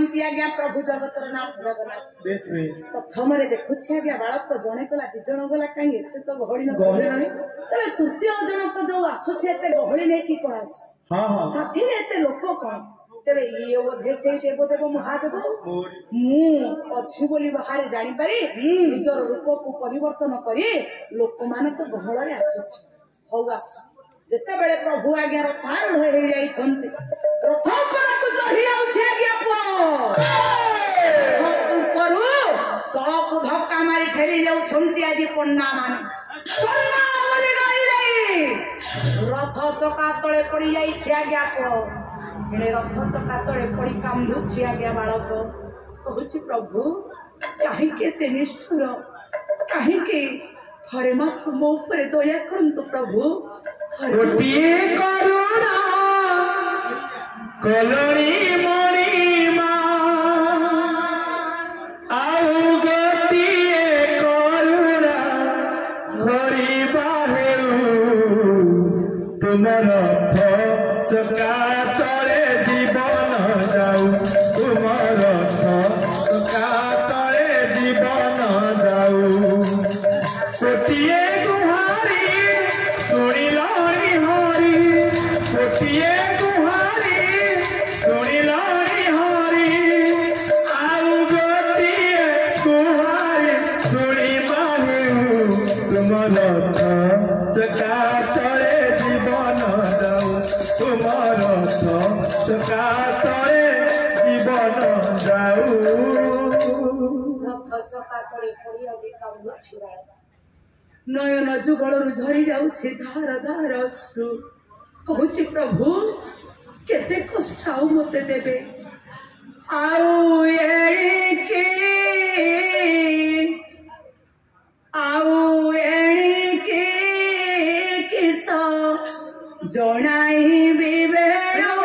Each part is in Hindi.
जाइछन्ति आज्ञा प्रभु जगतर नाथ जगन्नाथ बेस बेस प्रथम रे देखुछि आज्ञा बालक जणे गला दि जण गला काई एते तो गहळी न तबे तृतीय जण तो जो आसुछि एते गहळी नै कि कोन आसु हां हां साथी रे एते लोक कोन तबे ये बोधे से देव महादेव मु अछि बोली बाहर जानि पारी निजर रूप को परिवर्तन करी लोक मानक गहळ रे आसुछि हो आसु जेते बेले प्रभु आज्ञा रथारूढ़ हो जाइछन्ति रथ पर तू चढ़ी आउछि आज्ञा पो तू परू तळकु धक्का मारी ठेली जाउछन्ति आजि पन्ना माने चलना बोली गाई जाई रथ चका तळे पड़ी जाइछि आज्ञा पो एने रथ चका तळे पड़ी कांदुछि आज्ञा बालक कहूछि प्रभु काहे के ते निष्ठुर काहे के थरे मात्र मो ऊपर दया करंतु प्रभु गोटिए करुणा कलरी मणिमा आउ गोटिए करुणा भरिबा हेउ तुमर रथ चका तळे जीवन जाऊ तुमर रथ चका तळे जीवन जाऊ गोटिए गुहारी सुनिल गोटिए गुहारी सुनिल हरि आउ गोटिए गुहारी शुणिबा तुम रथ चका तळे जीवन जाऊ तुम रथ चका तळे जीवन जाऊ रथ चका तळे पड़ी आजि कांदुछि नयन जुगलरु झरी जाउछि धार धार अश्रु कहूछि प्रभु केते कष्ट आउ मते देबे आउ एणिके किस जणाई बेणो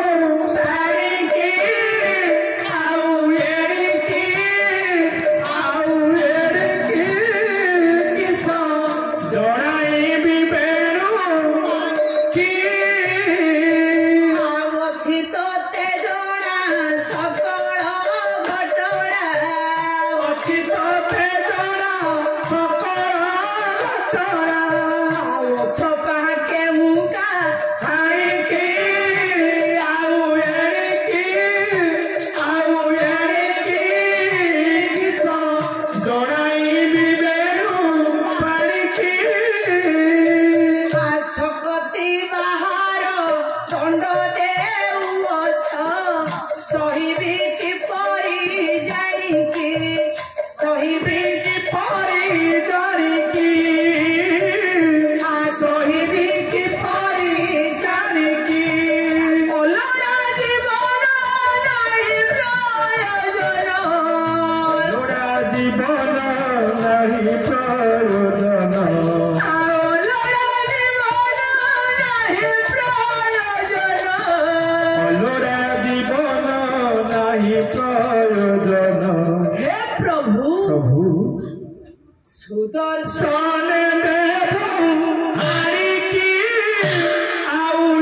सुदर्शन देव हरि की आउ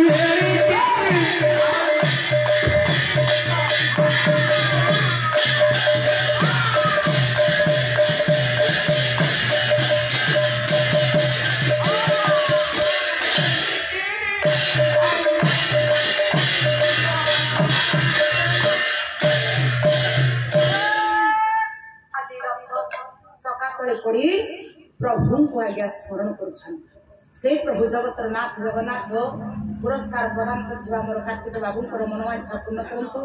पड़ी प्रभु को आज्ञा स्मरण करुछन से प्रभु जगतर नाथ जगन्नाथ पुरस्कार प्रदान करथिबा मोर कार्तिक बाबू मनोवांछा पूर्ण करंतु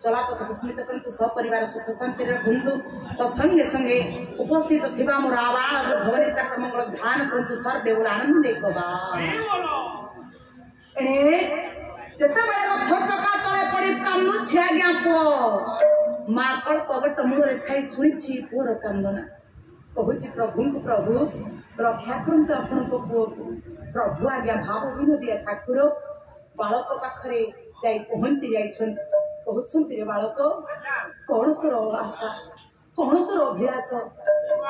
चलापथ पुष्मित करंतु सपरिवार सुख शांति रखंतु तो संगे संगे उपस्थित थिबा मोर आबाल भवनी तक मंगल ध्यान करंतु सर्वे आनंद एकबा एने जता बेले रथ चका तळे पड़ी कांदु आज्ञा पो मा कल्प बट मूल थाई सुनिछि पुर कांदना कहूँ प्रभु को प्रभु रक्षा करते आपण को पुओ को प्रभु आज्ञा भाव विनोदिया ठाकुर बालक पाखरे जाई पहुंची जाइछन कहउछन्ति रे बालक कौन तोर आशा कौन तोर अभिलाष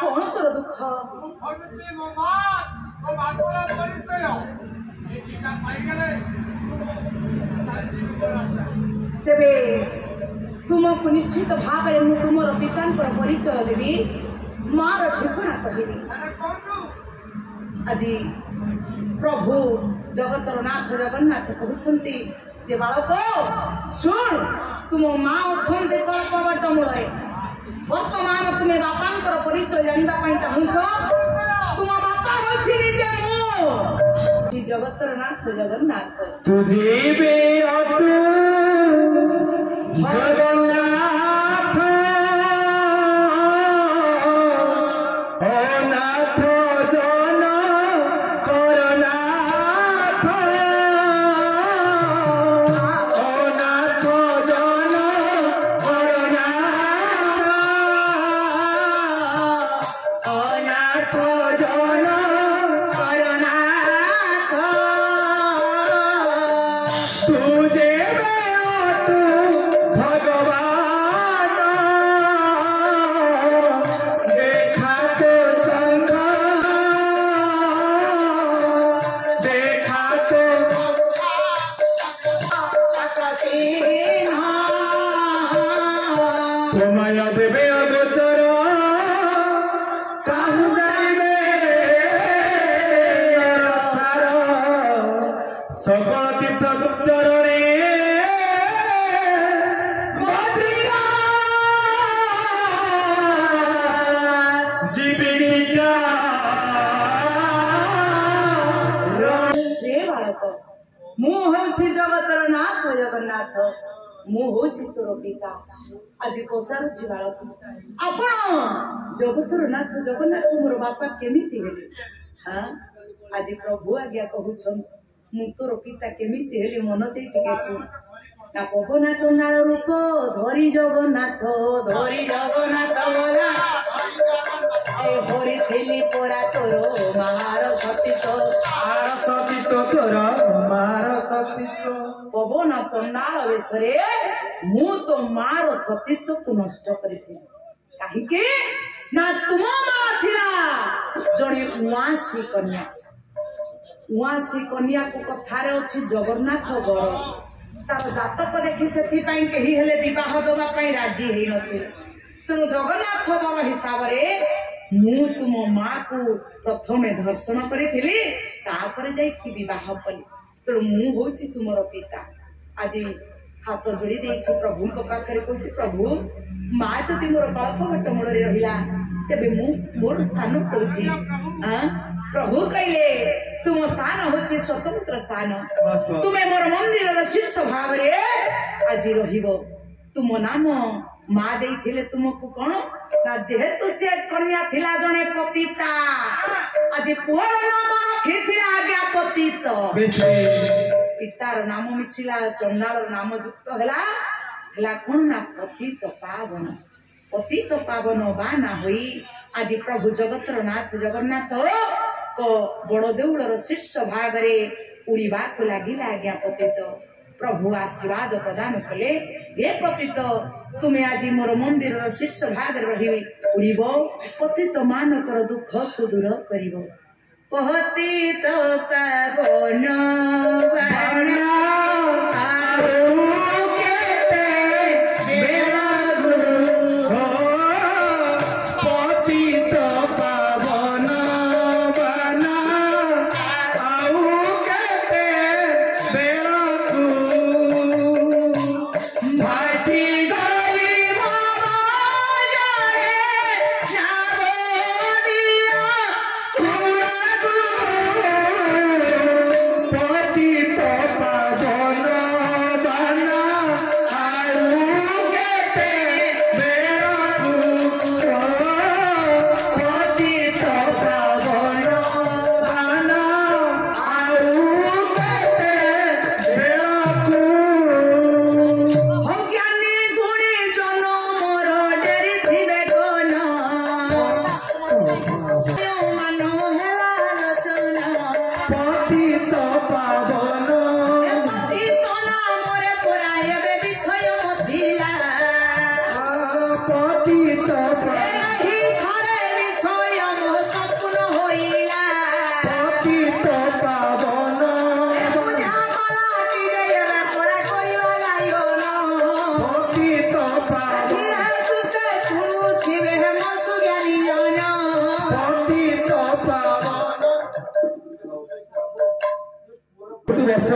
कौन तोर दुख तेबे तुमको निश्चित भाव में तुमर पिता परिचय देवी मार ठिकना कहबी आज प्रभु जगतर नाथ जगन्नाथ कहते जे बालक शुण तुम माँ अच्छा कल्पवट मूल बर्तमान तुम्हें बापा परिचय जानापी चाहूच तुम बापा हूँ निजे मु जगतर नाथ जगन्नाथ तुझे भी जगन्नाथ ओ नाथ जन करनाथ ओ नाथ जन करनाथ ओ नाथ जन करनाथ तुझे भगवान देखा तो संघ देखा तो तुम्हाय देवे अगोचर काहू जाइबे रक्षार सकल तीर्थ चरणे जीविका रे बालक मु हूँ जगतर नाथ जगन्नाथ मु हूँ तोर पिता आज पचारुची बालक आपण जगतर नाथ जगन्नाथ मोर बापा केमिति हेले हाँ आज प्रभु आज्ञा कहूछ मु तोर पिता केमिति हेले मन दे टिके सुन ना पवना चंडाल रूप धरी जगन्नाथ हरि थेली परा तोर महार सतीतो तोर मार सतीत्व पवन चंडाल वेशरे मु तो मार सतीत्व को नष्ट करिथि काहिके ना तुम मां थिला जणे उआसी कन्या को कथारे अछि जगन्नाथ बर तार जातक देखि सेति पई केही हेले विवाह दबा पई राजी हेई नथि तेणु जगन्नाथ बर हिसाब रे मु तुम माँ को प्रथमे दर्शन करी विवाह कली तेणु मु हूँ तुमर पिता आज हाथ जोड़ी प्रभु पाखे कह प्रभु माँ जदि मोर कल्पवट मूल रहा तेरे मोर स्थान कौटी प्रभु कहले तुम स्थान हूँ स्वतंत्र स्थान तुम्हें मोर मंदिर शीर्ष भाग आज तुम नाम माँ दे तुमको कौन ना जेहेतु से कन्या थिला जने पतिता आज पुअर नाम रखी आज्ञा पतित पितार नाम मिशिला चंडाल नाम युक्त हला कौन ना पतित पावन बाना होई आज प्रभु जगतर नाथ जगन्नाथ को बड़ देउलर शीर्ष भाग रे उड़ीबा को लागिला आज्ञा पतित प्रभु आशीर्वाद प्रदान कले हे पतित तुम्हें आज मोर मंदिर शीर्ष भाग रही उड़ब पतित मानकर दुख को दूर कर पतित पावन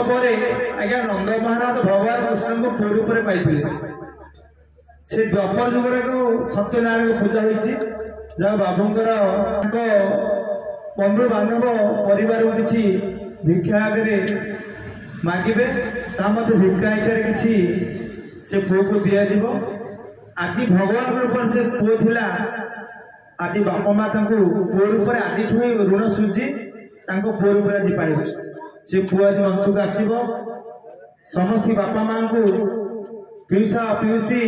ପରେ ଆଜ୍ଞା ନନ୍ଦ ମହାରାଜ ଭଗବାନ କୃଷ୍ଣଙ୍କୁ ପୁଅ ରୂପରେ ପାଇଥିଲେ। ସେ ଦ୍ୱାପର ଯୁଗରେ ଏକ ସତ୍ୟନାରାୟଣ ପୂଜା ହୋଇଛି, ଯାହା ବାବୁଙ୍କର ତାଙ୍କ ବନ୍ଧୁ ବାନ୍ଧବ ପରିବାରକୁ କିଛି ଭିକ୍ଷା ଆଗରେ ମାଗିବେ, ତା ମଧ୍ୟ ଭିକ୍ଷା ଆକାରରେ କିଛି ସେ ପୁଅକୁ ଦିଆଯିବ। ଆଜି ଭଗବାନଙ୍କ ରୂପରେ ସେ ପୁଅ ଥିଲା, ଆଜି ବାପା ମା ତାଙ୍କୁ ପୁଅ ରୂପରେ ଆଜିଠୁ ହିଁ ଋଣ ସୁଝି ତାଙ୍କ ପୁଅ ରୂପରେ ଆଜି ପାଇବେ। ସେ ପୁଅ ଆଜି ମଞ୍ଚକୁ ଆସିବ, ସମସ୍ତ ବାପା ମାଙ୍କୁ ପିଉସା ପିଉସୀ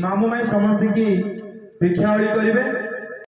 ମାମୁଁ ମାଇଁ ସମସ୍ତଙ୍କୁ ଭିକ୍ଷାବଳି କରିବେ।